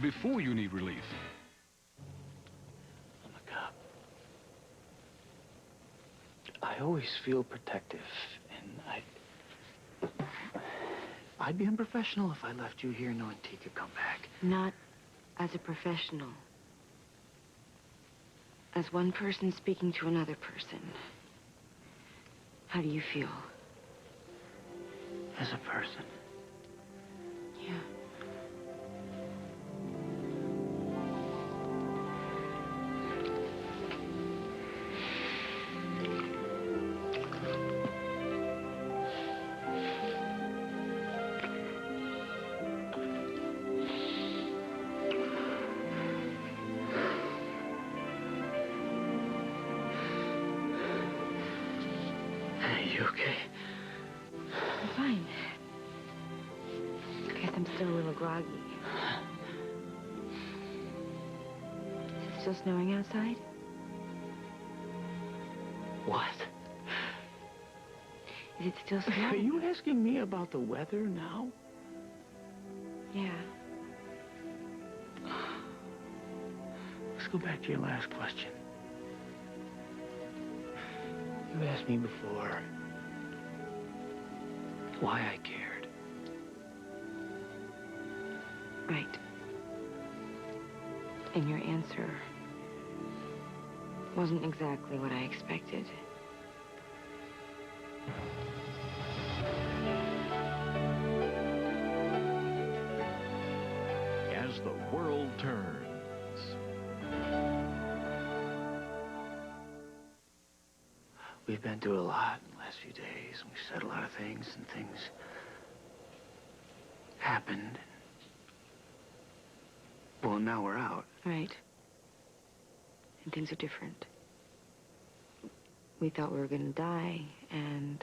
before you need relief. I'm a cop. I always feel protective, and I'd be unprofessional if I left you here knowing T could come back. Not as a professional. As one person speaking to another person. How do you feel? As a person. Yeah. You okay? I'm fine. I guess I'm still a little groggy. Is it still snowing outside? What? Is it still snowing? Are you asking me about the weather now? Yeah. Let's go back to your last question. You asked me before why I cared. Right. And your answer wasn't exactly what I expected. As the world turns. We've been through a lot in the last few days, and we've said a lot of things, and things happened. Well, now we're out. Right. And things are different. We thought we were gonna die, and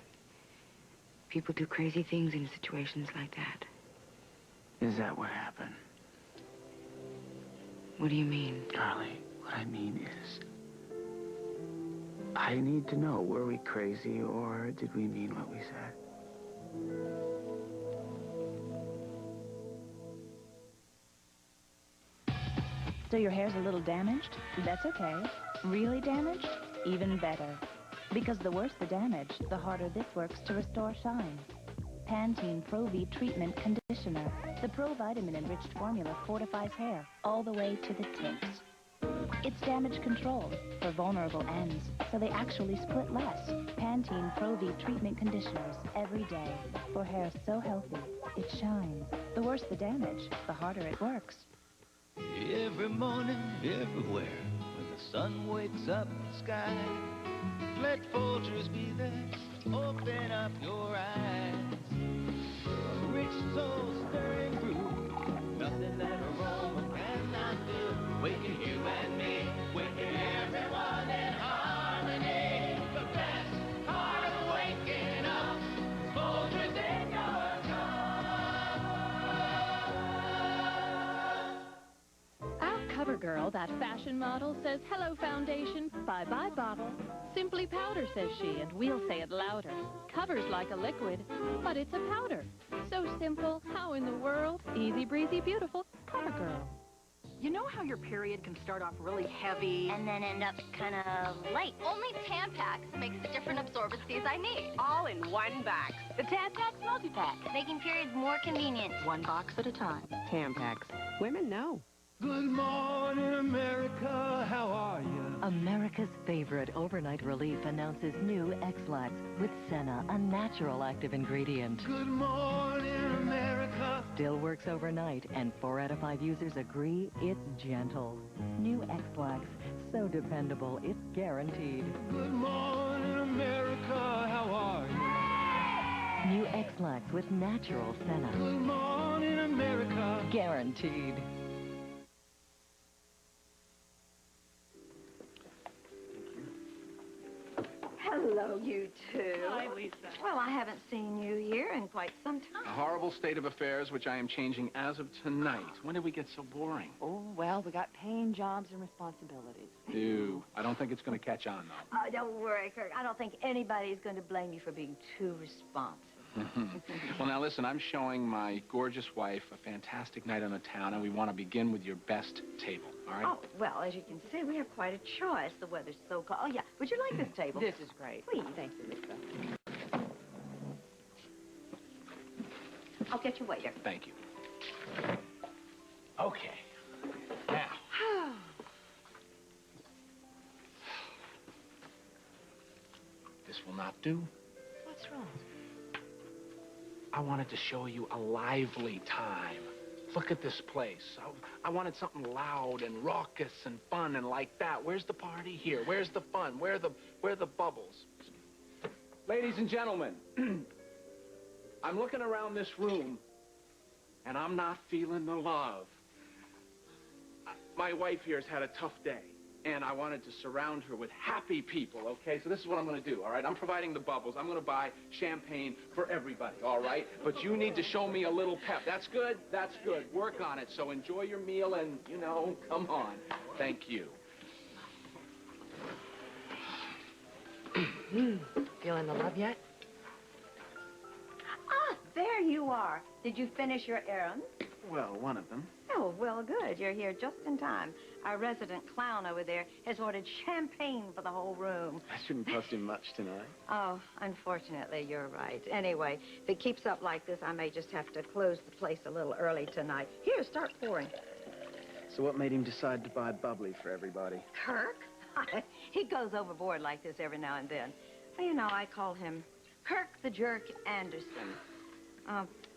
people do crazy things in situations like that. Is that what happened? What do you mean? Carly, what I mean is, I need to know, were we crazy, or did we mean what we said? So your hair's a little damaged? That's okay. Really damaged? Even better. Because the worse the damage, the harder this works to restore shine. Pantene Pro V Treatment Conditioner. The pro-vitamin-enriched formula fortifies hair all the way to the tips. It's damage controlled for vulnerable ends, so they actually split less. Pantene Pro V Treatment Conditioners every day for hair so healthy, it shines. The worse the damage, the harder it works. Every morning, everywhere, when the sun wakes up the sky, let Folgers be there, open up your eyes. A rich soul stirring brew, nothing that aroma cannot do. Waking you and me, waking everyone in harmony. The best part of waking up is Folgers in your cup. Our cover girl, that fashion model, says, "Hello, foundation, bye-bye, bottle." "Simply powder," says she, and we'll say it louder. Covers like a liquid, but it's a powder. So simple, how in the world? Easy breezy, beautiful cover girl. You know how your period can start off really heavy and then end up kind of light? Only Tampax makes the different absorbencies I need. all in one box. The Tampax multi-pack. Making periods more convenient. One box at a time. Tampax. Women know. Good morning, America, how are you? America's favorite overnight relief announces new X-Lax with Senna, a natural active ingredient. Good morning, America. Still works overnight, and 4 out of 5 users agree it's gentle. New X-Lax, so dependable, it's guaranteed. Good morning, America, how are you? New X-Lax with natural Senna. Good morning, America. Guaranteed. Hello, you two. Hi, Lisa. Well, I haven't seen you here in quite some time. A horrible state of affairs, which I am changing as of tonight. When did we get so boring? Oh, well, we got paying jobs and responsibilities. Ew. I don't think it's going to catch on, though. Don't worry, Kirk. I don't think anybody's going to blame you for being too responsive. Well, now listen, I'm showing my gorgeous wife a fantastic night on the town, and we want to begin with your best table, all right? Oh, well, as you can see, we have quite a choice. The weather's so cold. Oh, yeah. Would you like this table? This is great. Please. Thanks, Elisa. I'll get you waiter. Thank you. Okay. Now. This will not do. What's wrong? I wanted to show you a lively time. Look at this place. I wanted something loud and raucous and fun and like that. Where's the party here? Where's the fun? Where are the bubbles? Ladies and gentlemen, I'm looking around this room, and I'm not feeling the love. My wife here has had a tough day, and I wanted to surround her with happy people, okay? So this is what I'm going to do, all right? I'm providing the bubbles. I'm going to buy champagne for everybody, all right? But you need to show me a little pep. That's good? That's good. Work on it. So enjoy your meal and, you know, come on. Thank you. Feeling the love yet? Ah, there you are. Did you finish your errand? Well, one of them. Oh, well, good. You're here just in time. Our resident clown over there has ordered champagne for the whole room. That shouldn't cost him much tonight. Oh, unfortunately, you're right. Anyway, if it keeps up like this, I may just have to close the place a little early tonight. Here, start pouring. So what made him decide to buy bubbly for everybody? Kirk? He goes overboard like this every now and then. Well, you know, I call him Kirk the Jerk Anderson.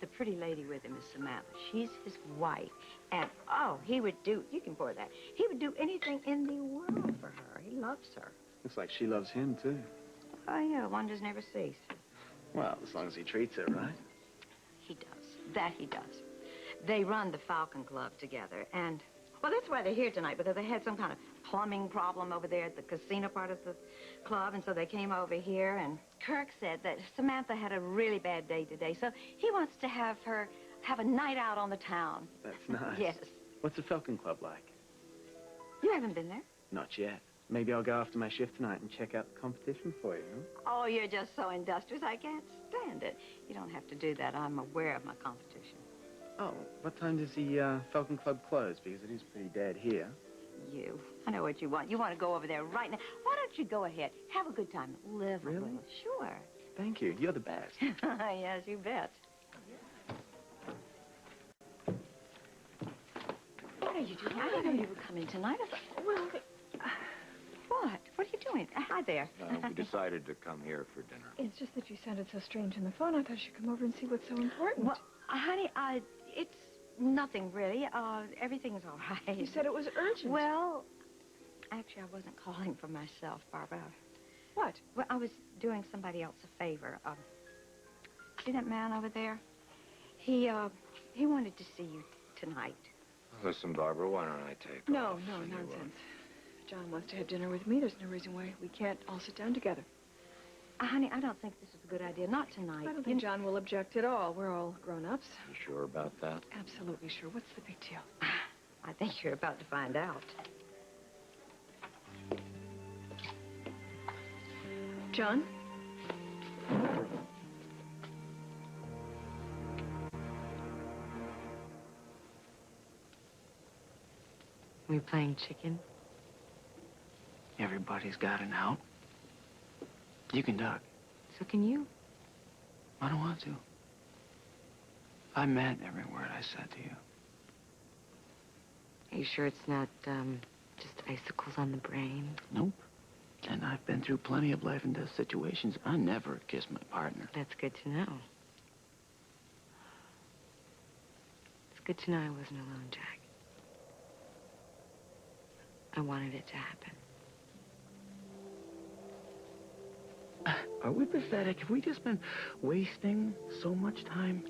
The pretty lady with him is Samantha. She's his wife. And, oh, he would do, you can pour that. He would do anything in the world for her. He loves her. Looks like she loves him, too. Oh, yeah, wonders never cease. Well, as long as he treats her right. He does. That he does. They run the Falcon Club together, and, well, that's why they're here tonight, because they had some kind of plumbing problem over there at the casino part of the club, and so they came over here, and Kirk said that Samantha had a really bad day today, so he wants to have her have a night out on the town. That's nice. Yes. What's the Falcon Club like? You haven't been there? Not yet. Maybe I'll go after my shift tonight and check out the competition for you, huh? Oh, you're just so industrious. I can't stand it. You don't have to do that. I'm aware of my competition. Oh, what time does the Falcon Club close? Because it is pretty dead here. You. I know what you want. You want to go over there right now. Why don't you go ahead? Have a good time. Live a Really? little. Sure. Thank you. You're the best. Yes, you bet. What are you doing? I didn't know you were coming tonight. Well, what? What are you doing? Hi there. We decided to come here for dinner. It's just that you sounded so strange on the phone. I thought you should come over and see what's so important. Well, honey, it's nothing really. Everything's all right. You said it was urgent. Well, actually, I wasn't calling for myself, Barbara. What? Well, I was doing somebody else a favor. See that man over there? He wanted to see you tonight. Listen, Barbara, why don't I take No, off? no, And you, nonsense. John wants to have dinner with me. There's no reason why we can't all sit down together. Honey, I don't think this is a good idea. Not tonight. I don't think John will object at all. We're all grown-ups. You sure about that? Absolutely sure. What's the big deal? I think you're about to find out. John? We playing chicken? Everybody's got an out. You can duck. So can you. I don't want to. I meant every word I said to you. Are you sure it's not, just icicles on the brain? Nope. And I've been through plenty of life and death situations. I never kissed my partner. That's good to know. It's good to know I wasn't alone, Jack. I wanted it to happen. Are we pathetic? Have we just been wasting so much time?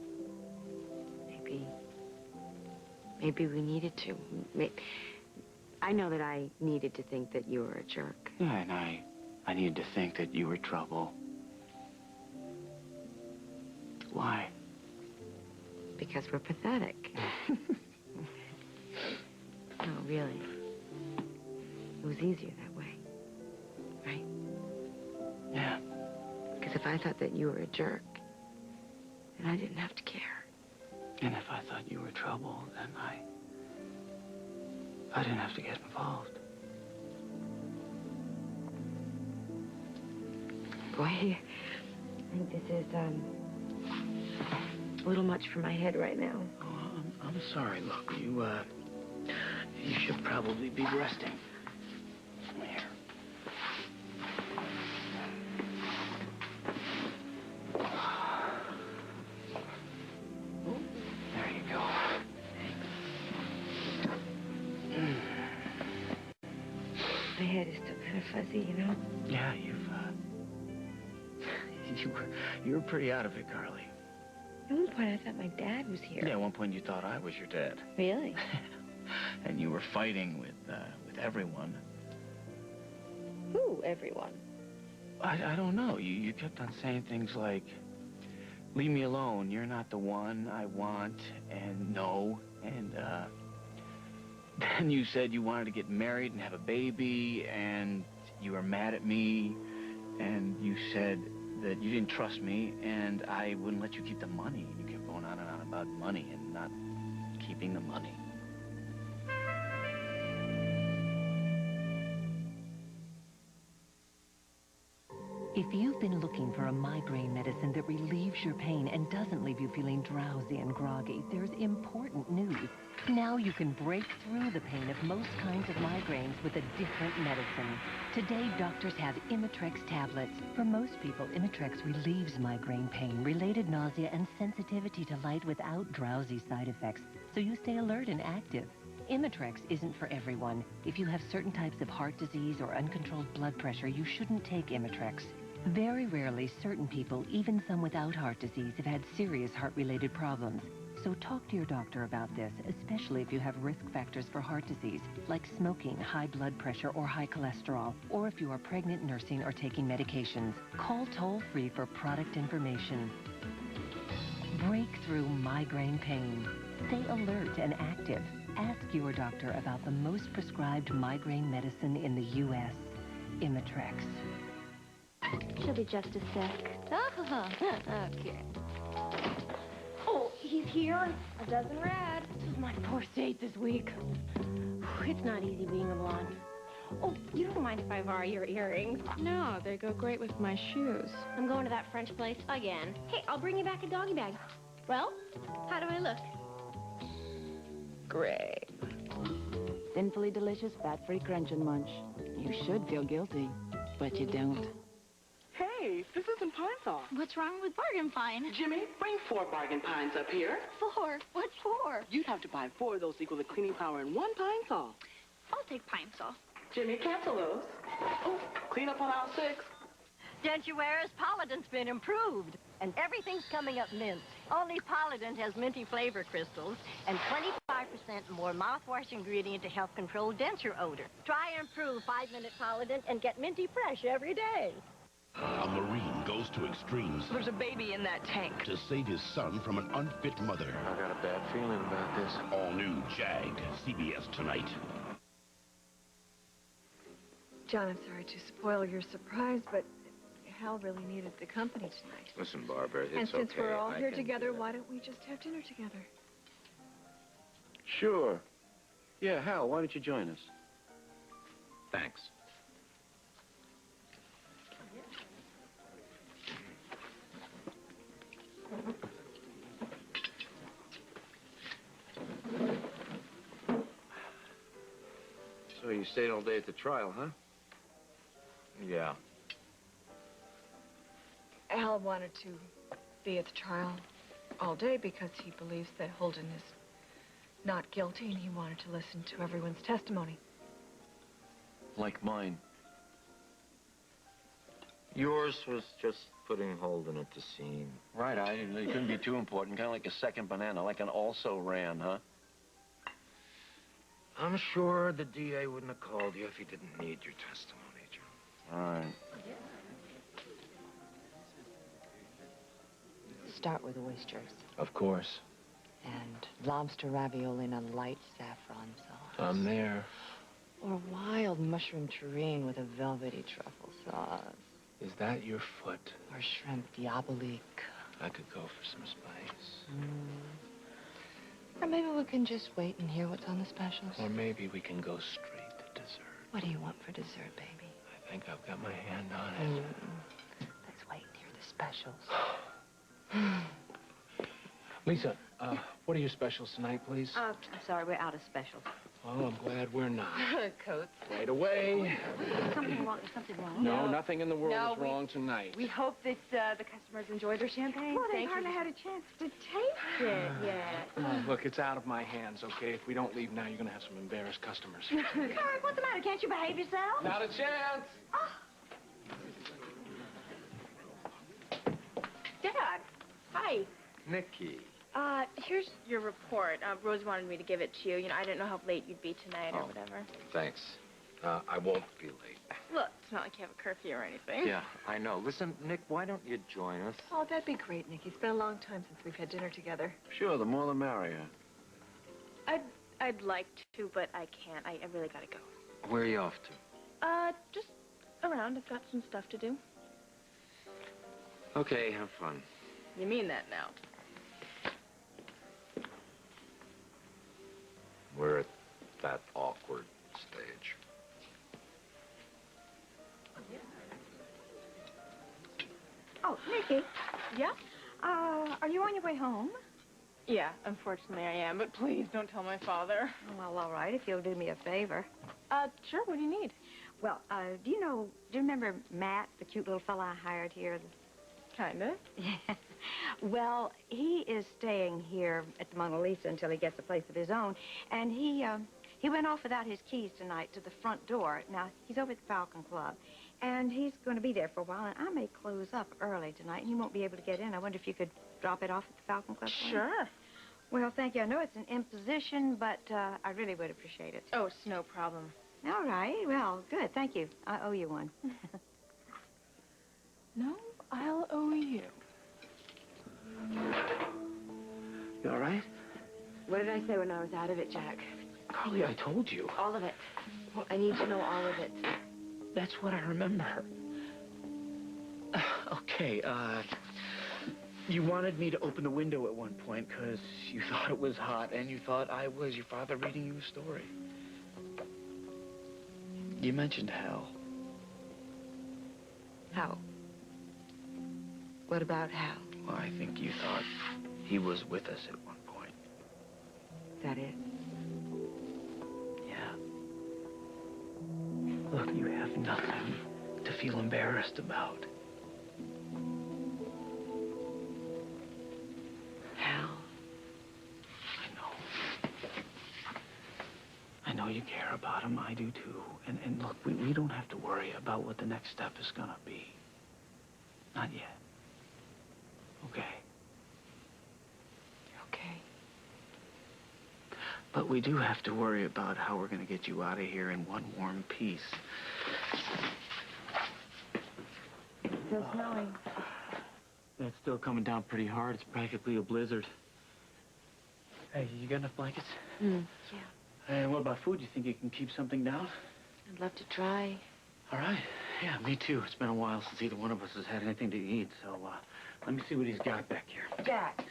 Maybe we needed to. I know that I needed to think that you were a jerk. Yeah, and I needed to think that you were trouble. Why? Because we're pathetic. No, really. It was easier that way. Right? Yeah. Because if I thought that you were a jerk, And I didn't have to care. And if I thought you were trouble, then I didn't have to get involved. Boy, I think this is, a little much for my head right now. Oh, I'm sorry. Look, you should probably be resting. Here. There you go. My head is still kind of fuzzy, you know? Yeah, you were pretty out of it, Carly. At one point, I thought my dad was here. Yeah, at one point you thought I was your dad. Really? And you were fighting with everyone. Who, everyone? I don't know. You kept on saying things like, leave me alone, you're not the one I want, and no, and, then you said you wanted to get married and have a baby, and you were mad at me, and you said that you didn't trust me, and I wouldn't let you keep the money. You kept going on and on about money and not keeping the money. If you've been looking for a migraine medicine that relieves your pain and doesn't leave you feeling drowsy and groggy, there's important news. Now you can break through the pain of most kinds of migraines with a different medicine. Today, doctors have Imitrex tablets. For most people, Imitrex relieves migraine pain, related nausea, and sensitivity to light without drowsy side effects, so you stay alert and active. Imitrex isn't for everyone. If you have certain types of heart disease or uncontrolled blood pressure, you shouldn't take Imitrex. Very rarely, certain people, even some without heart disease, have had serious heart-related problems. So talk to your doctor about this, especially if you have risk factors for heart disease, like smoking, high blood pressure, or high cholesterol, or if you are pregnant, nursing, or taking medications. Call toll-free for product information. Break through migraine pain. Stay alert and active. Ask your doctor about the most prescribed migraine medicine in the U.S., Imitrex. She'll be just a sec. Oh, okay. Oh, he's here. A dozen red. This is my first date this week. It's not easy being a blonde. Oh, you don't mind if I borrow your earrings? No, they go great with my shoes. I'm going to that French place again. Hey, I'll bring you back a doggy bag. Well, how do I look? Great. Sinfully delicious, fat-free crunch and munch. You should feel guilty, but you don't. Hey, this isn't Pine Sol. What's wrong with Bargain Pine? Jimmy, bring 4 bargain pines up here. 4? What for? You'd have to buy 4 of those equal the cleaning power in 1 Pine Sol. I'll take Pine Sol. Jimmy, cancel those. Oh, clean up on aisle 6. Don't you worry, Polident's been improved. And everything's coming up mint. Only Polident has minty flavor crystals and 25% more mouthwash ingredient to help control denture odor. Try and improve 5-minute Polident and get minty fresh every day. A Marine goes to extremes. There's a baby in that tank. To save his son from an unfit mother. I got a bad feeling about this. All new Jag, CBS tonight. John, I'm sorry to spoil your surprise, but Hal really needed the company tonight. Listen, Barbara, it's okay. And since we're all here can together, do that. why don't we just have dinner together? Sure. Yeah, Hal, why don't you join us? Thanks. So you stayed all day at the trial, huh? Yeah. Al wanted to be at the trial all day because he believes that Holden is not guilty, and he wanted to listen to everyone's testimony. Like mine. Yours was just putting Holden at the scene. Right, it couldn't be too important. Kind of like a second banana, like an also-ran, huh? I'm sure the DA wouldn't have called you if he didn't need your testimony, John. All right. Start with oysters. Of course. And lobster ravioli in a light saffron sauce. I'm there. Or wild mushroom terrine with a velvety truffle sauce. Is that your foot? Or shrimp diabolique I could go for some spice. Or maybe we can just wait and hear what's on the specials. Or maybe we can go straight to dessert. What do you want for dessert, baby? I think I've got my hand on it. Let's wait and hear the specials. Lisa, what are your specials tonight, please? I'm sorry, we're out of specials. Oh, I'm glad we're not. Coats. Right away. Something wrong? Is something wrong? No, nothing in the world is wrong tonight. We hope that the customers enjoy their champagne. Well, they hardly had a chance to taste it yet. Oh, look, it's out of my hands, okay? If we don't leave now, you're going to have some embarrassed customers. Kirk, what's the matter? Can't you behave yourself? Not a chance. Dad. Hi. Nikki. Here's your report. Rose wanted me to give it to you. You know, I didn't know how late you'd be tonight or whatever. Thanks. I won't be late. Look, it's not like you have a curfew or anything. Yeah, I know. Listen, Nick, why don't you join us? Oh, that'd be great, Nikki. It's been a long time since we've had dinner together. Sure, the more the merrier. I'd like to, but I can't. I really gotta go. Where are you off to? Just around. I've got some stuff to do. Okay, have fun. You mean that now? We're at that awkward stage. Oh, Nikki. Yeah? Are you on your way home? Yeah, unfortunately I am, but please don't tell my father. Well, all right, if you'll do me a favor. Sure, what do you need? Well, do you remember Matt, the cute little fella I hired here? Kinda. Yeah. Well, he is staying here at the Mona Lisa until he gets a place of his own, and he went off without his keys tonight to the front door. Now, he's over at the Falcon Club, and he's going to be there for a while, and I may close up early tonight, and he won't be able to get in. I wonder if you could drop it off at the Falcon Club for him? Sure. Well, thank you. I know it's an imposition, but I really would appreciate it. Oh, it's no problem. All right. Well, good. Thank you. I owe you one. No, I'll owe you. You all right? What did I say when I was out of it, Jack? Golly, I told you. All of it. Well, I need to know all of it. That's what I remember. Okay, you wanted me to open the window at one point because you thought it was hot and you thought I was your father reading you a story. You mentioned Hal. How? What about Hal? Well, I think you thought he was with us at one point. Is that it? Yeah. Look, you have nothing to feel embarrassed about. Hal. I know you care about him. I do, too. And look, we don't have to worry about what the next step is gonna be. Not yet. Okay? Okay. But we do have to worry about how we're gonna get you out of here in one warm piece. Still snowing. It's still coming down pretty hard. It's practically a blizzard. Hey, you got enough blankets? Yeah. And what about food? You think you can keep something down? I'd love to try. All right. Yeah, me too. It's been a while since either one of us has had anything to eat, so let me see what he's got back here. Jack.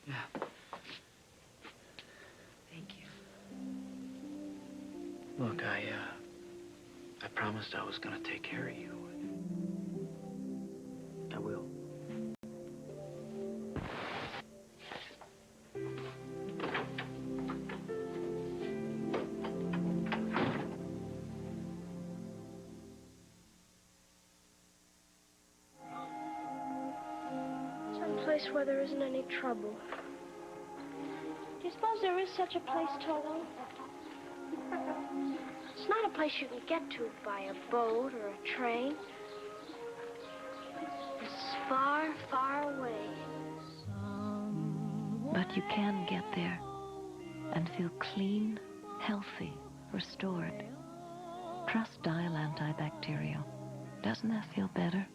Yeah. Thank you. Look, I promised I was gonna take care of you. I will. Place where there isn't any trouble. Do you suppose there is such a place, Toto? It's not a place you can get to by a boat or a train. It's far, far away. But you can get there and feel clean, healthy, restored. Trust Dial Antibacterial. Doesn't that feel better?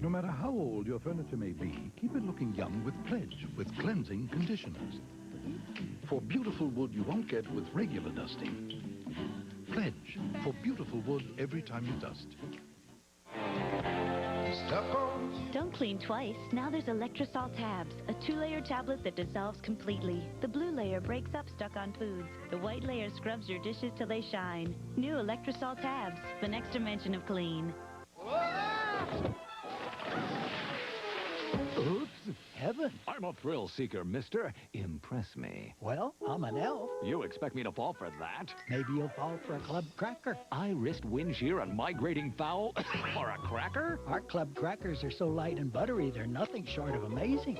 No matter how old your furniture may be, keep it looking young with Pledge, with cleansing conditioners. For beautiful wood you won't get with regular dusting. Pledge, for beautiful wood every time you dust. stuck on you. Don't clean twice. Now there's Electrosol Tabs, a 2-layer tablet that dissolves completely. The blue layer breaks up stuck-on foods. The white layer scrubs your dishes till they shine. New Electrosol Tabs, the next dimension of clean. Oops, heaven. I'm a thrill seeker, mister. Impress me. Well, I'm an elf. You expect me to fall for that? Maybe you'll fall for a club cracker. I risked wind shear and migrating fowl for a cracker? Our club crackers are so light and buttery, they're nothing short of amazing.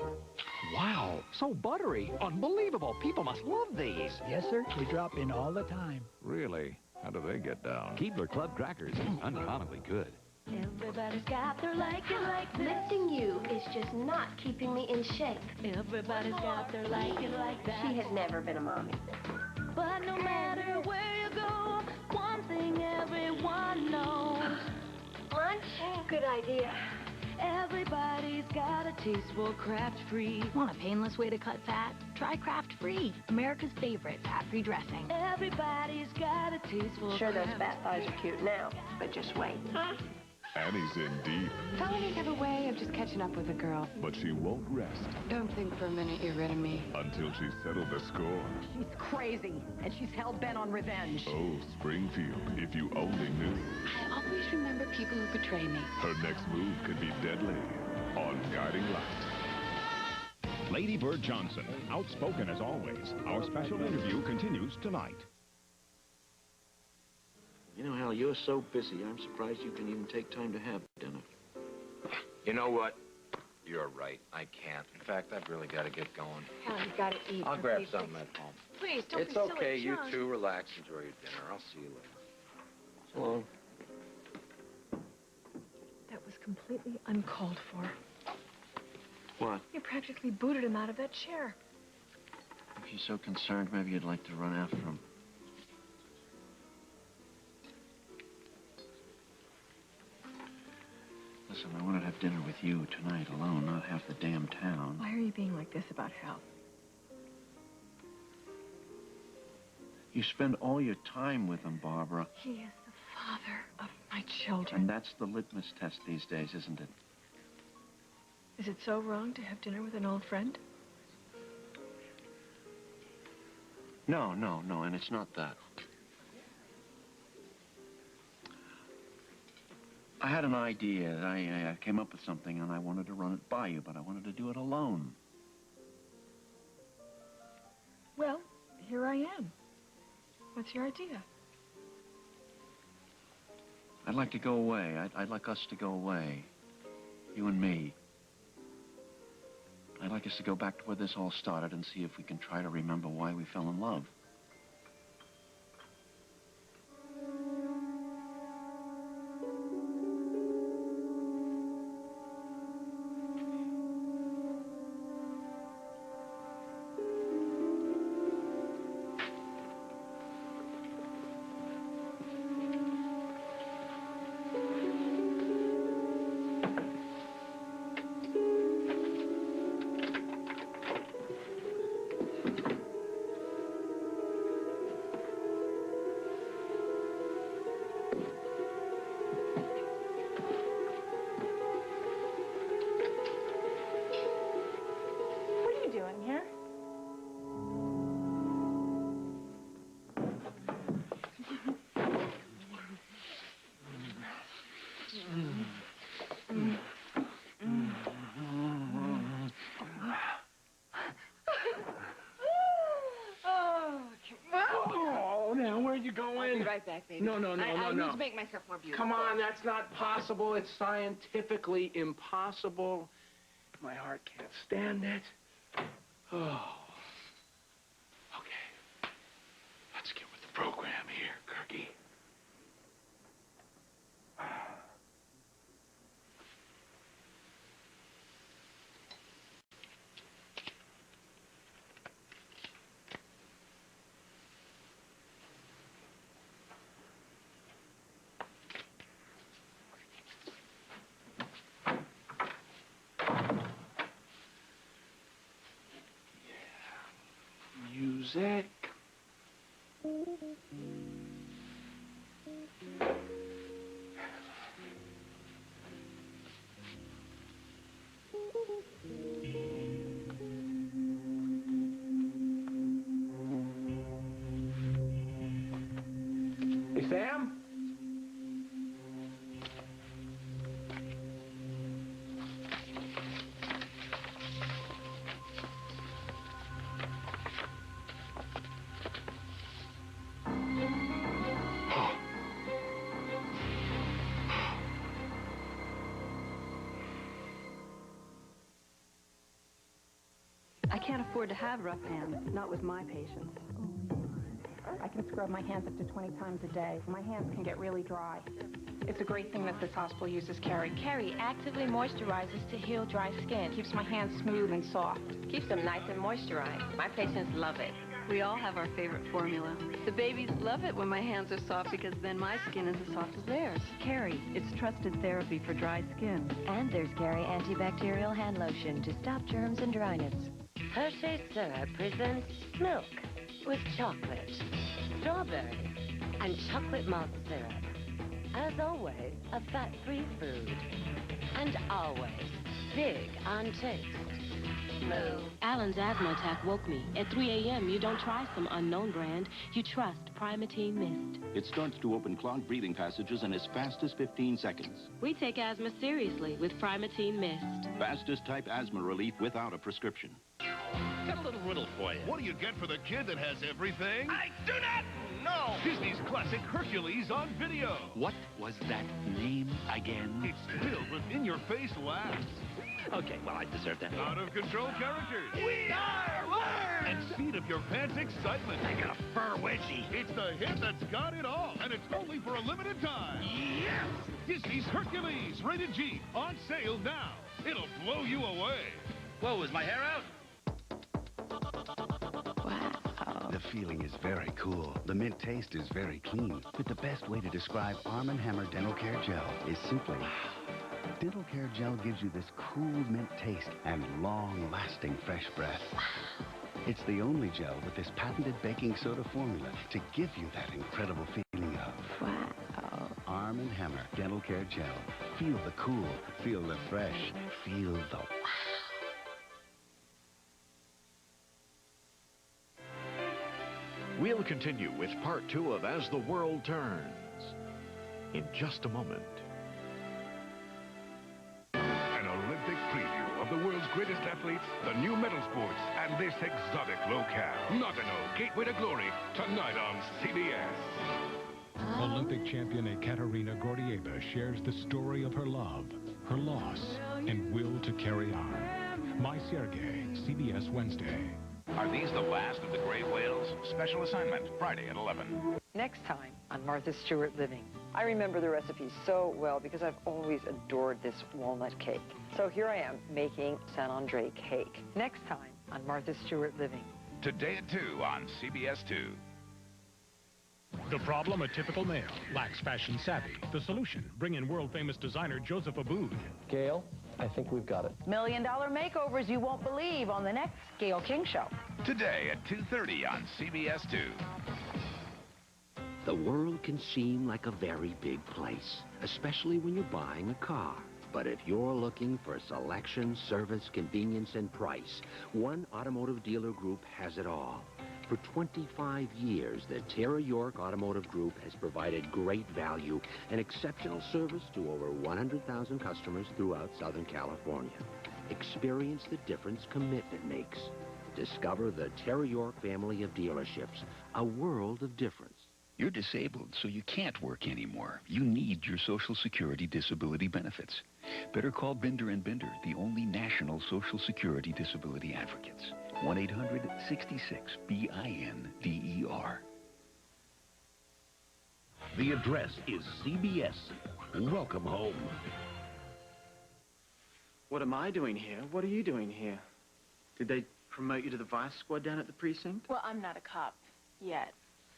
Wow, so buttery. Unbelievable. People must love these. Yes, sir. We drop in all the time. Really? How do they get down? Keebler Club crackers. Uncommonly good. Everybody's got their like it like this. Lifting you is just not keeping me in shape. Everybody's got their like it like that. She has never been a mommy. But no matter where you go, one thing everyone knows. Lunch? Good idea. Everybody's got a taste for Kraft-Free. Want a painless way to cut fat? Try Kraft-Free, America's favorite fat-free dressing. Everybody's got a taste for Sure, those fat thighs are cute now, but just wait. Annie's in deep, Felonies have a way of just catching up with a girl. but she won't rest Don't think for a minute you're rid of me. until she's settled the score. She's crazy, and she's hell-bent on revenge. Oh, Springfield, if you only knew. I always remember people who betray me. Her next move could be deadly on Guiding Light. Lady Bird Johnson, outspoken as always. Our special interview continues tonight. You know, Hal, you're so busy, I'm surprised you can even take time to have dinner. You know what? You're right. I can't. In fact, I've really got to get going. Hal, you gotta eat. I'll for grab Pete's something sake. at home. Please, don't It's be silly, okay. You John. two relax. Enjoy your dinner. I'll see you later. So long. That was completely uncalled for. What? You practically booted him out of that chair. If you're so concerned, maybe you'd like to run after him. Listen, I wanted to have dinner with you tonight alone, not half the damn town. Why are you being like this about Hal? You spend all your time with him, Barbara. He is the father of my children. And that's the litmus test these days, isn't it? Is it so wrong to have dinner with an old friend? No, and it's not that. I had an idea. I came up with something, and I wanted to run it by you, but I wanted to do it alone. Well, here I am. What's your idea? I'd like to go away. I'd like us to go away. You and me. I'd like us to go back to where this all started and see if we can try to remember why we fell in love. Doing here? Oh, now where are you going? I'll be right back, baby. No. I need to make myself more beautiful. Come on, that's not possible. It's scientifically impossible. My heart can't stand it. Oh. Okay. Let's get with the program here, Kirky. Music. Hey, Sam? I can't afford to have rough hands, not with my patients. I can scrub my hands up to 20 times a day. My hands can get really dry. It's a great thing that this hospital uses Kerry. Kerry actively moisturizes to heal dry skin. Keeps my hands smooth and soft. Keeps them nice and moisturized. My patients love it. We all have our favorite formula. The babies love it when my hands are soft because then my skin is as soft as theirs. Kerry, it's trusted therapy for dry skin. And there's Kerry antibacterial hand lotion to stop germs and dryness. Hershey's syrup presents milk with chocolate, strawberry, and chocolate malt syrup. As always, a fat-free food. And always big on taste. Moo. Alan's asthma attack woke me. At 3 a.m., you don't try some unknown brand. You trust Primatene Mist. It starts to open clogged breathing passages in as fast as 15 seconds. We take asthma seriously with Primatene Mist. Fastest type asthma relief without a prescription. Got a little riddle for you. What do you get for the kid that has everything? I do not know. Disney's classic Hercules on video. What was that name again? It's filled with in-your-face laughs. Okay, well, I deserve that. Out-of-control characters. We are Lord! And seat-of-your-pants excitement. I got a fur wedgie. It's the hit that's got it all, and it's only for a limited time. Yes! Disney's Hercules, rated G, on sale now. It'll blow you away. Whoa, is my hair out? The feeling is very cool. The mint taste is very clean. But the best way to describe Arm & Hammer Dental Care Gel is simply... Dental Care Gel gives you this cool mint taste and long-lasting fresh breath. It's the only gel with this patented baking soda formula to give you that incredible feeling of... Wow. Arm & Hammer Dental Care Gel. Feel the cool, feel the fresh, feel the... We'll continue with part 2 of As the World Turns in just a moment. An Olympic preview of the world's greatest athletes, the new medal sports, and this exotic locale. Nottingham, Gateway to Glory, tonight on CBS. Olympic champion Ekaterina Gordieva shares the story of her love, her loss, and will to carry on. My Sergei, CBS Wednesday. Are these the last of the gray whales? Special assignment, Friday at 11. Next time on Martha Stewart Living. I remember the recipe so well because I've always adored this walnut cake. So here I am making San Andre cake. Next time on Martha Stewart Living. Today at 2 on CBS 2. The problem, a typical male, lacks fashion savvy. The solution, bring in world-famous designer Joseph Abboud. Gail, I think we've got it. $1 million makeovers you won't believe on the next Gail King Show. Today at 2:30 on CBS 2. The world can seem like a very big place, especially when you're buying a car. But if you're looking for selection, service, convenience, and price, one automotive dealer group has it all. For 25 years, the Terra York Automotive Group has provided great value and exceptional service to over 100,000 customers throughout Southern California. Experience the difference commitment makes. Discover the Terra York family of dealerships, a world of difference. You're disabled, so you can't work anymore. You need your Social Security disability benefits. Better call Binder & Binder, the only national Social Security disability advocates. 1-800-66-BINDER. The address is CBS. Welcome home. What am I doing here? What are you doing here? Did they promote you to the vice squad down at the precinct? Well, I'm not a cop yet.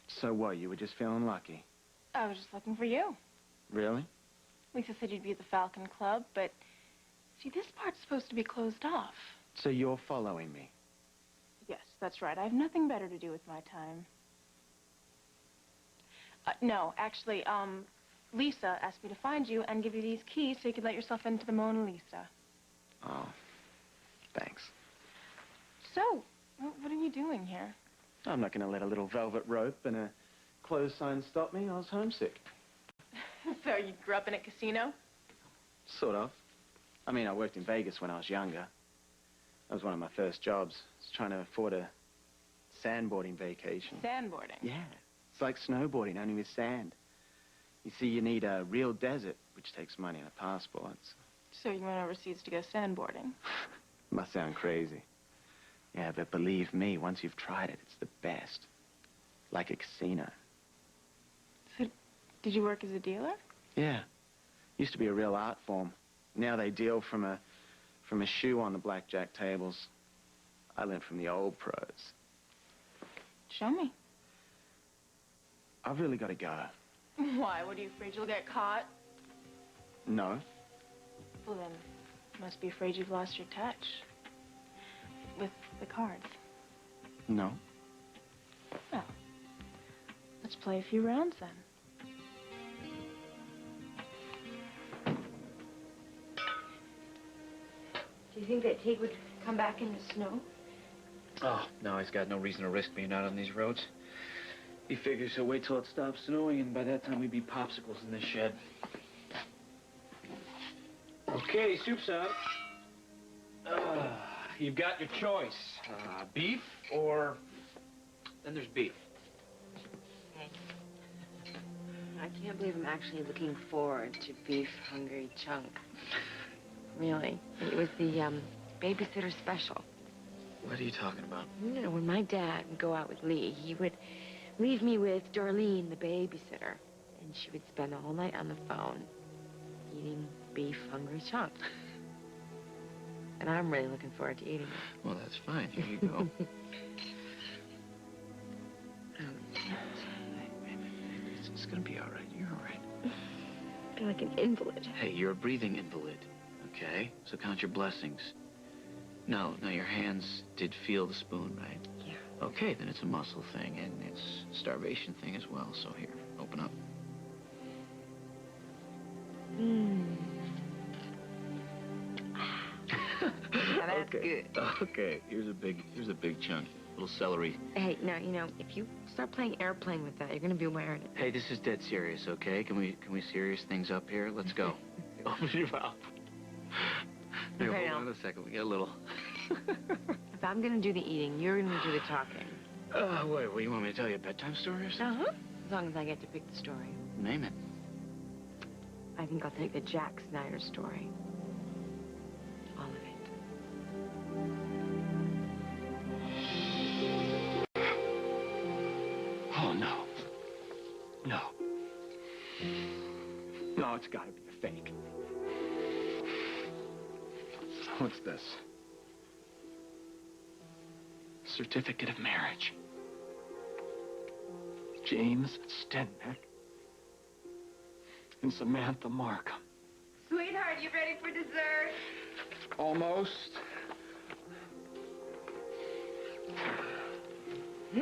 So what, you were just feeling lucky? I was just looking for you. Really? Lisa said you'd be at the Falcon Club, but see, this part's supposed to be closed off. So you're following me? Yes, that's right. I have nothing better to do with my time. No, actually, Lisa asked me to find you and give you these keys so you could let yourself into the Mona Lisa. Oh, thanks. So, what are you doing here? I'm not going to let a little velvet rope and a closed sign stopped me. I was homesick. So you grew up in a casino? Sort of. I mean, I worked in Vegas when I was younger. That was one of my first jobs. I was trying to afford a sandboarding vacation. Sandboarding? Yeah. It's like snowboarding, only with sand. You see, you need a real desert, which takes money and a passport. So you went overseas to go sandboarding? Must sound crazy. Yeah, but believe me, once you've tried it, it's the best. Like a casino. So, did you work as a dealer? Yeah. Used to be a real art form. Now they deal from a shoe on the blackjack tables. I learned from the old pros. Show me. I've really got to go. Why? What, are you afraid you'll get caught? No. Well, then, you must be afraid you've lost your touch. With the cards. No. Well, let's play a few rounds then. Do you think that Teague would come back in the snow? Oh, no, he's got no reason to risk being out on these roads. He figures he'll wait till it stops snowing, and by that time we'd be popsicles in this shed. Okay, soup's out. You've got your choice. Beef or... Then there's beef. I can't believe I'm actually looking forward to Beef Hungry Chunk. Really. It was the babysitter special. What are you talking about? You know, when my dad would go out with Lee, he would leave me with Darlene, the babysitter. And she would spend the whole night on the phone eating Beef Hungry Chunk. And I'm really looking forward to eating it. Well, that's fine. Here you go. It's gonna be all right. You're all right. I feel like an invalid. Hey, you're a breathing invalid, okay? So count your blessings. No, your hands did feel the spoon, right? Yeah. Okay, then it's a muscle thing, and it's a starvation thing as well. So here, open up. Now that's good. Okay, here's a big chunk. Little celery. Hey, now, you know, if you start playing airplane with that, you're gonna be wearing it. Hey, this is dead serious, okay? Can we serious things up here? Let's go. Open your mouth. Hey, Okay, hold on a second. We got a little... If I'm gonna do the eating, you're gonna do the talking. Wait, what, you want me to tell you a bedtime story or something? Uh-huh. As long as I get to pick the story. Name it. I think I'll take the Jack Snyder story. All of it. Oh, no. No. No, it's gotta be a fake. What's this? Certificate of marriage. James Stenbeck and Samantha Markham. Sweetheart, you ready for dessert? Almost. Do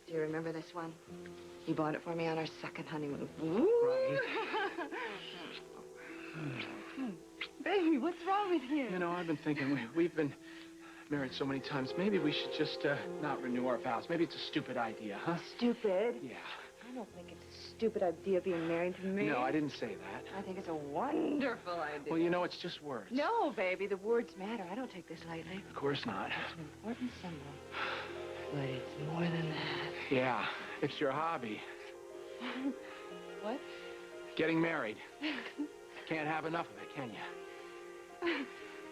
you remember this one? You bought it for me on our second honeymoon. Right. Baby, what's wrong with you? You know, I've been thinking, we've been married so many times, maybe we should just not renew our vows. Maybe it's a stupid idea, huh? Stupid? Yeah. I don't think it's a stupid idea being married to me. No, I didn't say that. I think it's a wonderful idea. Well, you know, it's just words. No, baby, the words matter. I don't take this lightly. Of course not. It's an important symbol. But it's more than that. Yeah, it's your hobby. What? Getting married. Can't have enough of it, can you?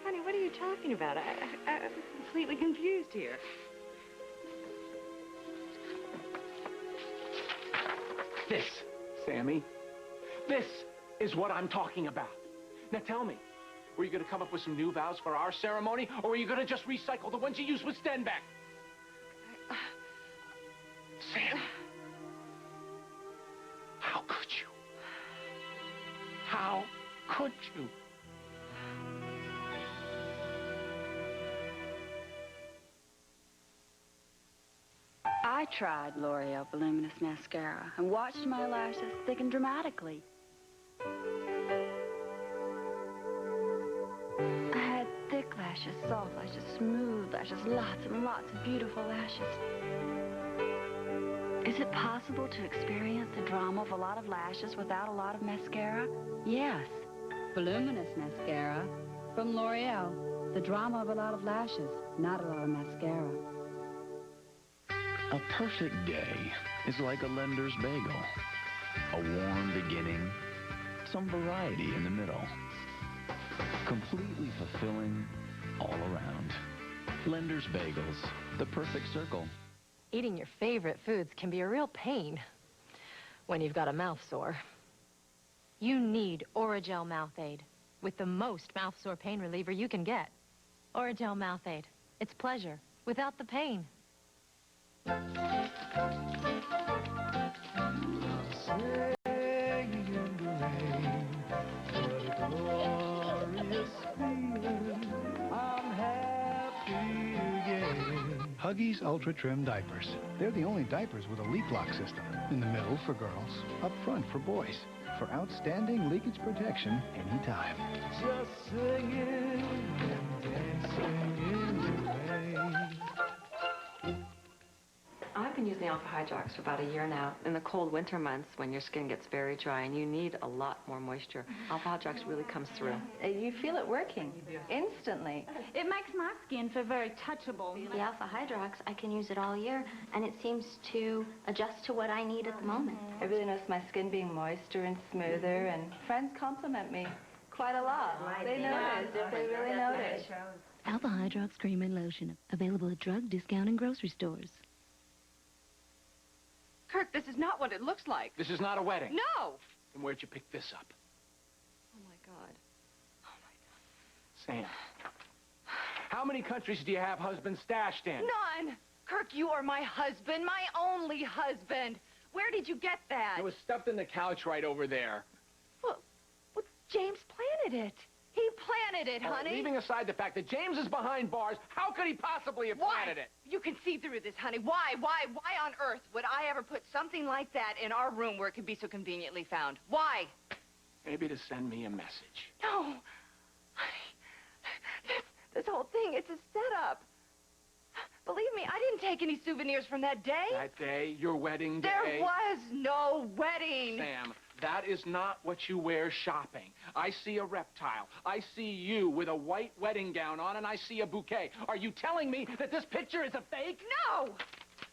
Honey, what are you talking about? I'm completely confused here. This, Sammy, this is what I'm talking about. Now tell me, were you going to come up with some new vows for our ceremony, or were you going to just recycle the ones you used with Stenbeck? Sam, how could you? How could you? I tried L'Oreal Voluminous Mascara and watched my lashes thicken dramatically. I had thick lashes, soft lashes, smooth lashes, lots and lots of beautiful lashes. Is it possible to experience the drama of a lot of lashes without a lot of mascara? Yes. Voluminous mascara from L'Oreal. The drama of a lot of lashes, not a lot of mascara. A perfect day is like a lender's bagel. A warm beginning, some variety in the middle. Completely fulfilling all around. Lender's Bagels, the perfect circle. Eating your favorite foods can be a real pain when you've got a mouth sore. You need Oragel Mouth Aid with the most mouth sore pain reliever you can get. Oragel Mouth Aid. It's pleasure without the pain. Huggies Ultra Trim Diapers. They're the only diapers with a leak lock system. In the middle for girls, up front for boys. For outstanding leakage protection anytime. Just singing and dancing in the rain. I've been using Alpha Hydrox for about a year now. In the cold winter months, when your skin gets very dry and you need a lot more moisture, Alpha Hydrox really comes through. You feel it working instantly. It makes my skin feel very touchable. The Alpha Hydrox, I can use it all year, and it seems to adjust to what I need at the moment. I really notice my skin being moister and smoother, and friends compliment me quite a lot. They notice. They really notice. Alpha Hydrox Cream and Lotion. Available at drug, discount, and grocery stores. Kirk, this is not what it looks like. This is not a wedding. No! Then where'd you pick this up? Oh, my God. Sam, how many countries do you have husbands stashed in? None! Kirk, you are my husband, my only husband. Where did you get that? It was stuffed in the couch right over there. Well, James planted it. He planted it, honey. Leaving aside the fact that James is behind bars, how could he possibly have planted it? You can see through this, honey. Why on earth would I ever put something like that in our room where it could be so conveniently found? Why? Maybe to send me a message. No. Honey, this whole thing, it's a setup. Believe me, I didn't take any souvenirs from that day. That day? Your wedding day? There was no wedding. Sam, that is not what you wear shopping. I see a reptile. I see you with a white wedding gown on, and I see a bouquet. Are you telling me that this picture is a fake? No!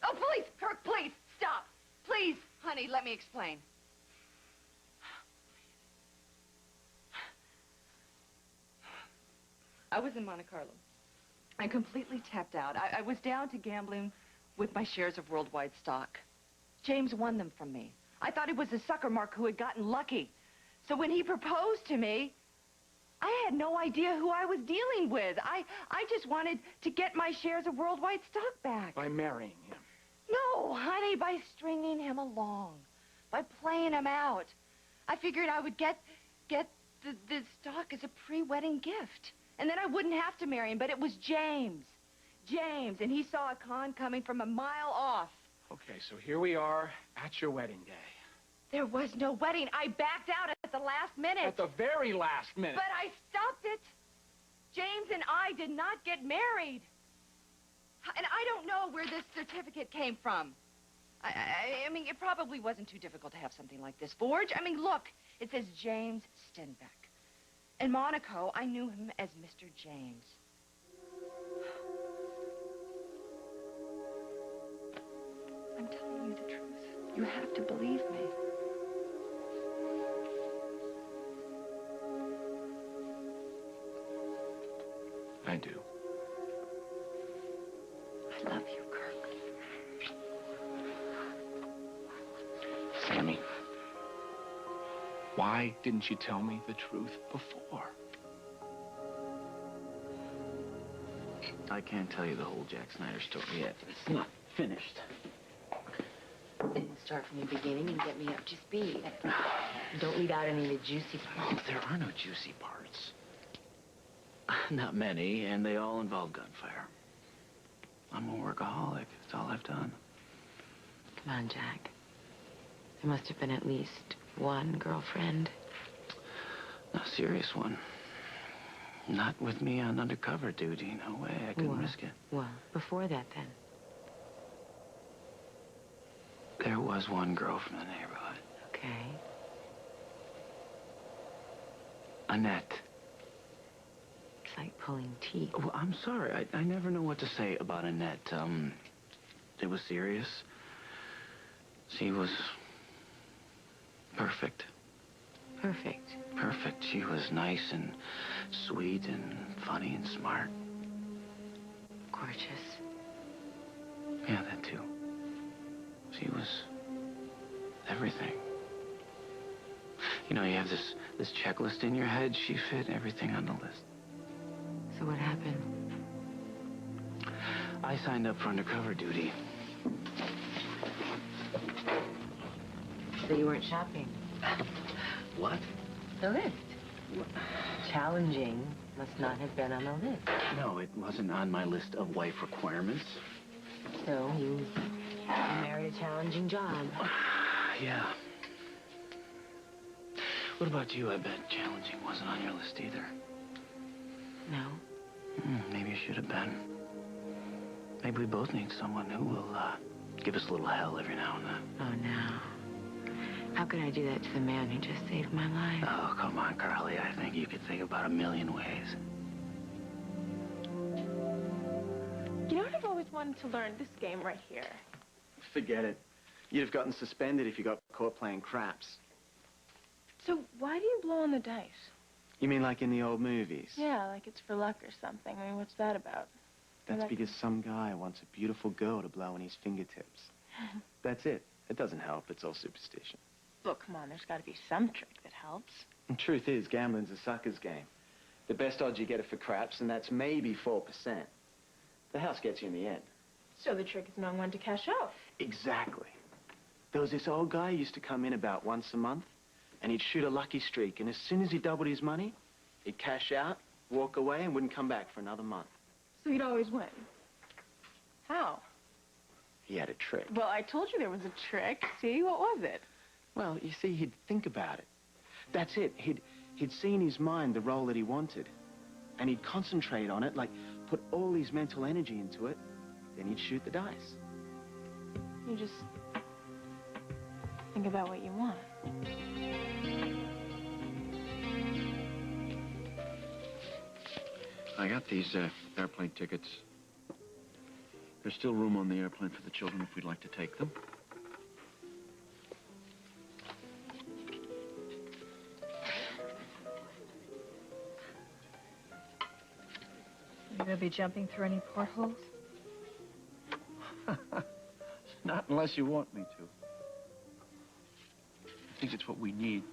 Oh, please, Kirk, please, stop. Please, honey, let me explain. I was in Monte Carlo. I completely tapped out. I was down to gambling with my shares of worldwide stock. James won them from me. I thought he was a sucker mark who had gotten lucky. So when he proposed to me, I had no idea who I was dealing with. I just wanted to get my shares of worldwide stock back. By marrying him? No, honey, by stringing him along. By playing him out. I figured I would get the stock as a pre-wedding gift. And then I wouldn't have to marry him, but it was James. James, and he saw a con coming from a mile off. Okay, so here we are at your wedding day. There was no wedding. I backed out at the last minute. At the very last minute. But I stopped it. James and I did not get married. And I don't know where this certificate came from. I mean, it probably wasn't too difficult to have something like this forged. I mean, look, it says James Stenbeck. In Monaco, I knew him as Mr. James. I'm telling you the truth. You have to believe me. I do. I love you, Kirk. Sammy, why didn't you tell me the truth before? I can't tell you the whole Jack Snyder story yet. It's not finished. Start from the beginning and get me up to speed. Don't leave out any of the juicy parts. Oh, there are no juicy parts. Not many, and they all involve gunfire. I'm a workaholic. That's all I've done. Come on, Jack. There must have been at least one girlfriend. A serious one. Not with me on undercover duty. No way. I couldn't risk it. Well, before that, then. There was one girl from the neighborhood. Okay. Annette. It's like pulling teeth. Well, I'm sorry. I never know what to say about Annette. It was serious. She was perfect. Perfect. Perfect. She was nice and sweet and funny and smart. Gorgeous. Yeah, that too. She was everything. You know, you have this checklist in your head. She fit everything on the list. So what happened? I signed up for undercover duty. So you weren't shopping? What? The list. Challenging must not have been on the list. No, it wasn't on my list of wife requirements. So you married a challenging job. Yeah. What about you? I bet challenging wasn't on your list either. No. Maybe you should have been. Maybe we both need someone who will give us a little hell every now and then. Oh, no. How could I do that to the man who just saved my life? Oh, come on, Carly. I think you could think about a million ways. You know what I've always wanted to learn? This game right here. Forget it. You'd have gotten suspended if you got caught playing craps. So why do you blow on the dice? You mean like in the old movies? Yeah, like it's for luck or something. I mean, what's that about? That's Like- because some guy wants a beautiful girl to blow on his fingertips. That's it. It doesn't help. It's all superstition. Look, come on, there's got to be some trick that helps. The truth is, gambling's a sucker's game. The best odds you get are for craps, and that's maybe 4%. The house gets you in the end. So the trick is knowing when to cash out. Exactly. There was this old guy who used to come in about once a month, and he'd shoot a lucky streak, and as soon as he doubled his money, he'd cash out, walk away, and wouldn't come back for another month. So you'd always win. How? He had a trick. Well, I told you there was a trick. See, what was it? Well, you see, he'd think about it. That's it. He'd see in his mind the role that he wanted, and he'd concentrate on it, like put all his mental energy into it, then he'd shoot the dice. You just think about what you want. I got these airplane tickets. There's still room on the airplane for the children if we'd like to take them. You gonna be jumping through any portholes? Not unless you want me to. I think it's what we need.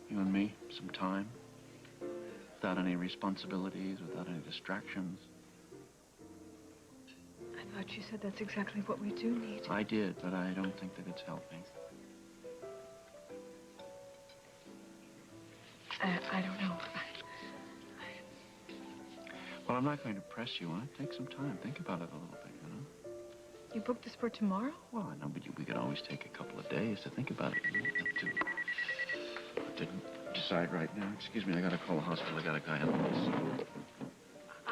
You and me, some time. Without any responsibilities, without any distractions. I thought you said that's exactly what we do need. I did, but I don't think that it's helping. I don't know. Well, I'm not going to press you on it. Take some time. Think about it a little bit, you know? You booked this for tomorrow? Well, I know, but we could always take a couple of days to think about it. You don't have to decide right now. Excuse me, I gotta call the hospital. I got a guy on this.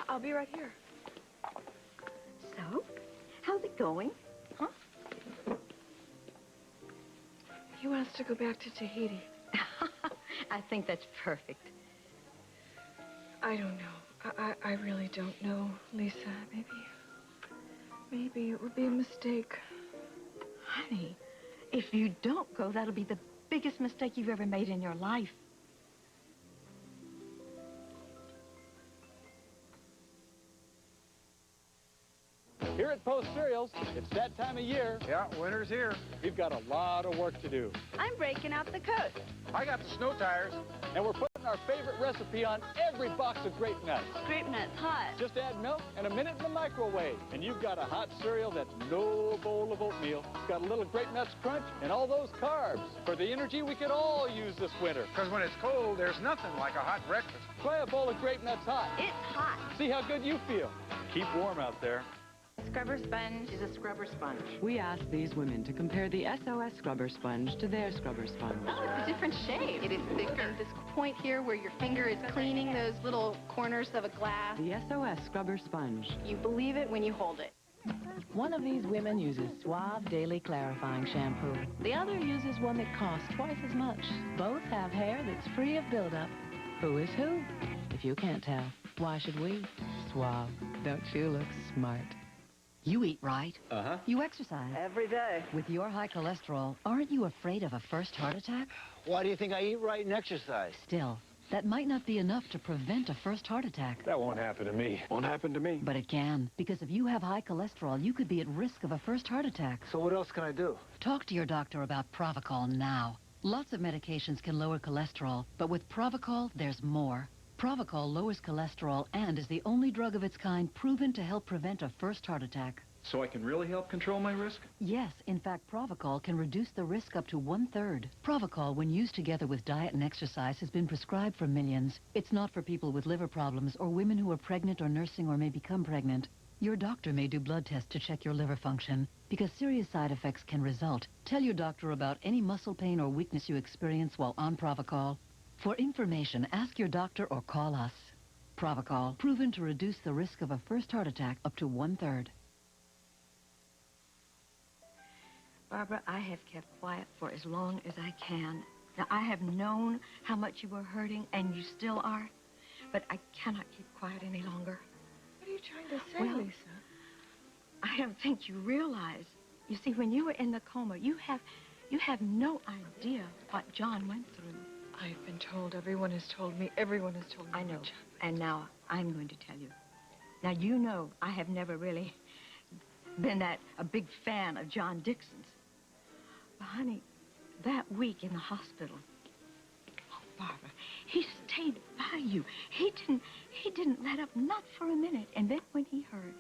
I'll be right here. So, how's it going? Huh? He wants to go back to Tahiti. I think that's perfect. I don't know. I really don't know, Lisa. Maybe it would be a mistake. Honey, if you don't go, that'll be the biggest mistake you've ever made in your life. Here at Post Cereals, it's that time of year. Yeah, winter's here. We've got a lot of work to do. I'm breaking out the coat. I got the snow tires. And we're putting our favorite recipe on every box of grape nuts. Grape nuts hot. Just add milk and a minute in the microwave, and you've got a hot cereal that's no bowl of oatmeal. It's got a little grape nuts crunch and all those carbs for the energy we could all use this winter. Because when it's cold, there's nothing like a hot breakfast. Try a bowl of grape nuts hot. It's hot. See how good you feel. Keep warm out there. Scrubber sponge is a scrubber sponge. We asked these women to compare the SOS scrubber sponge to their scrubber sponge. Oh, it's a different shape. It is thicker. And this point here where your finger is cleaning those little corners of a glass. The SOS scrubber sponge. You believe it when you hold it. One of these women uses Suave Daily Clarifying Shampoo. The other uses one that costs twice as much. Both have hair that's free of buildup. Who is who? If you can't tell, why should we? Suave. Don't you look smart? You eat right. Uh-huh. You exercise. Every day. With your high cholesterol, aren't you afraid of a first heart attack? Why do you think I eat right and exercise? Still, that might not be enough to prevent a first heart attack. That won't happen to me. Won't happen to me. But it can, because if you have high cholesterol, you could be at risk of a first heart attack. So what else can I do? Talk to your doctor about Provocol now. Lots of medications can lower cholesterol, but with Provocol, there's more. Provocol lowers cholesterol and is the only drug of its kind proven to help prevent a first heart attack. So I can really help control my risk? Yes, in fact, Provocol can reduce the risk up to 1/3. Provocol, when used together with diet and exercise, has been prescribed for millions. It's not for people with liver problems or women who are pregnant or nursing or may become pregnant. Your doctor may do blood tests to check your liver function, because serious side effects can result. Tell your doctor about any muscle pain or weakness you experience while on Provocol. For information, ask your doctor or call us. Provocol, proven to reduce the risk of a first heart attack up to 1/3. Barbara, I have kept quiet for as long as I can. Now, I have known how much you were hurting, and you still are, but I cannot keep quiet any longer. What are you trying to say, Well, Lisa? I don't think you realize. You see, when you were in the coma, you have no idea what John went through. I've been told. Everyone has told me. Everyone has told me. I know. And now I'm going to tell you. Now, you know I have never really been a big fan of John Dixon's. But, honey, that week in the hospital, oh, Barbara, he stayed by you. He didn't let up, not for a minute. And then when he heard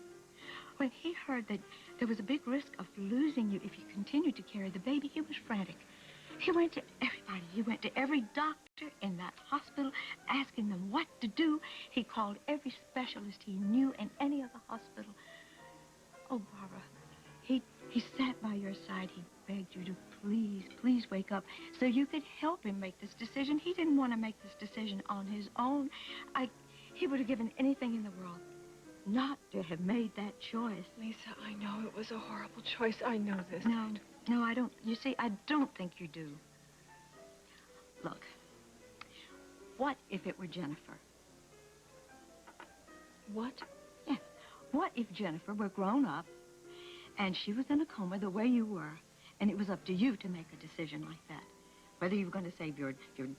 that there was a big risk of losing you if you continued to carry the baby, he was frantic. He went to everybody. He went to every doctor in that hospital, asking them what to do. He called every specialist he knew in any other hospital. Oh, Barbara, he sat by your side. He begged you to please wake up so you could help him make this decision. He didn't want to make this decision on his own. He would have given anything in the world not to have made that choice. Lisa, I know it was a horrible choice. I know this. No, I don't. You see, I don't think you do. Look, what if it were Jennifer? What? Yeah. What if Jennifer were grown up and she was in a coma the way you were, and it was up to you to make a decision like that, whether you were going to save your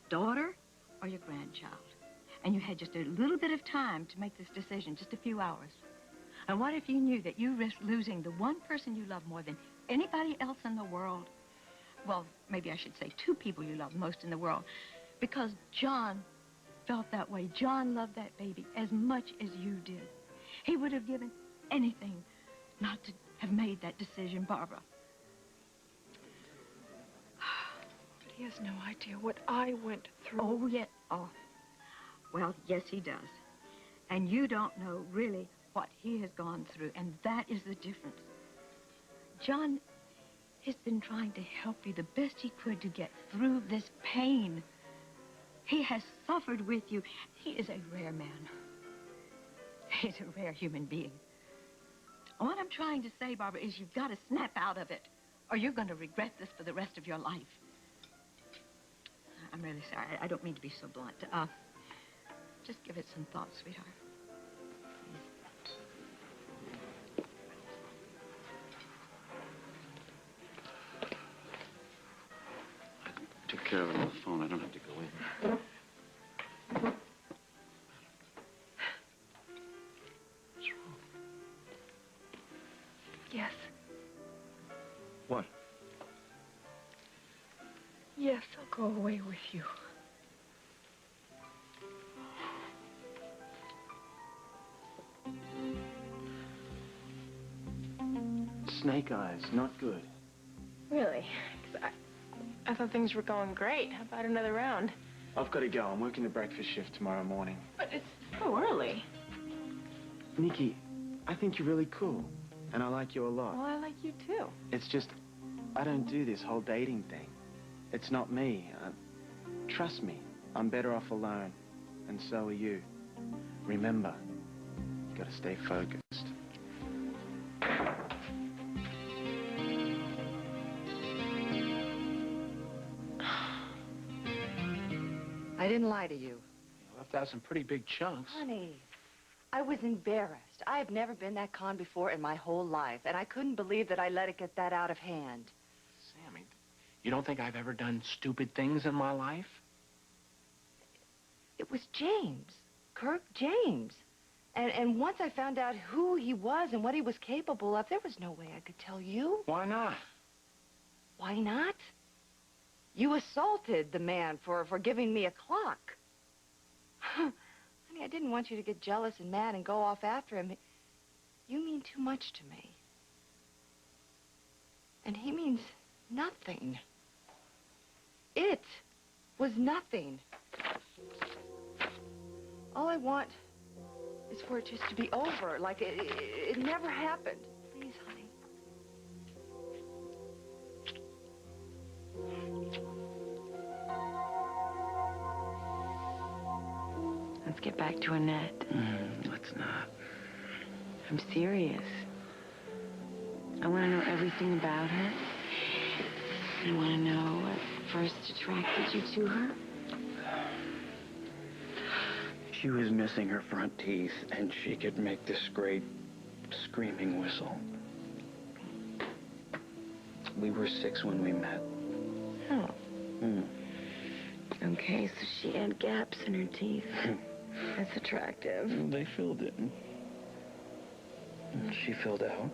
daughter or your grandchild, and you had just a little bit of time to make this decision, just a few hours? And what if you knew that you risked losing the one person you love more than anybody else in the world? Well, maybe I should say two people you love most in the world, because John felt that way. John loved that baby as much as you did. He would have given anything not to have made that decision, Barbara. But he has no idea what I went through. Oh, yeah. Oh. Well, yes, he does. And you don't know really what he has gone through, and that is the difference. John has been trying to help you the best he could to get through this pain. He has suffered with you. He is a rare man. He's a rare human being. What I'm trying to say, Barbara, is you've got to snap out of it, or you're going to regret this for the rest of your life. I'm really sorry. I don't mean to be so blunt. Just give it some thought, sweetheart. Took care of it on the phone. I don't have to go in. What's wrong? Yes. What? Yes, I'll go away with you. Snake eyes, not good. Really? 'Cause I thought things were going great. How about another round? I've got to go. I'm working the breakfast shift tomorrow morning. But it's so early. Nikki, I think you're really cool, and I like you a lot. Well, I like you too. It's just, I don't do this whole dating thing. It's not me. Trust me, I'm better off alone, and so are you. Remember, you gotta stay focused. I didn't lie to you. You left out some pretty big chunks. Honey, I was embarrassed. I have never been that con before in my whole life, and I couldn't believe that I let it get that out of hand. Sammy, you don't think I've ever done stupid things in my life? It was James. Kirk James. And once I found out who he was and what he was capable of, there was no way I could tell you. Why not? Why not? You assaulted the man for giving me a clock. Honey, I didn't want you to get jealous and mad and go off after him. You mean too much to me. And he means nothing. It was nothing. All I want is for it just to be over, like it never happened. Please, honey. Let's get back to Annette. Let's not. I'm serious. I want to know everything about her. I want to know what first attracted you to her. She was missing her front teeth, and she could make this great screaming whistle. We were 6 when we met. Oh. Okay, so she had gaps in her teeth. That's attractive. They filled it. She filled out.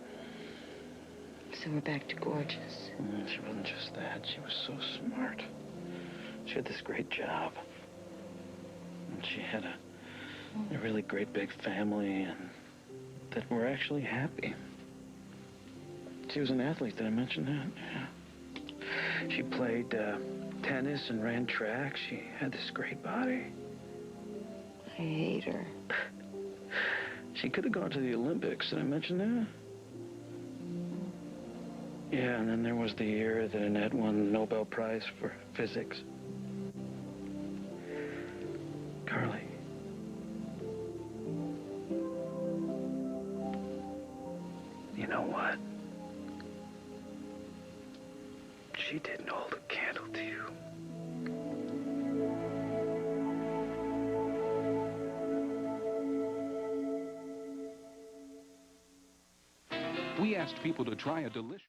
So we're back to gorgeous. She wasn't just that. She was so smart. She had this great job. And she had a really great big family, and that were actually happy. She was an athlete, did I mention that? Yeah. She played tennis and ran track. She had this great body. I hate her. She could have gone to the Olympics, did I mention that? Yeah, and then there was the year that Annette won the Nobel Prize for physics. Carly. You know what? She didn't hold a candle to you. We asked people to try a delicious...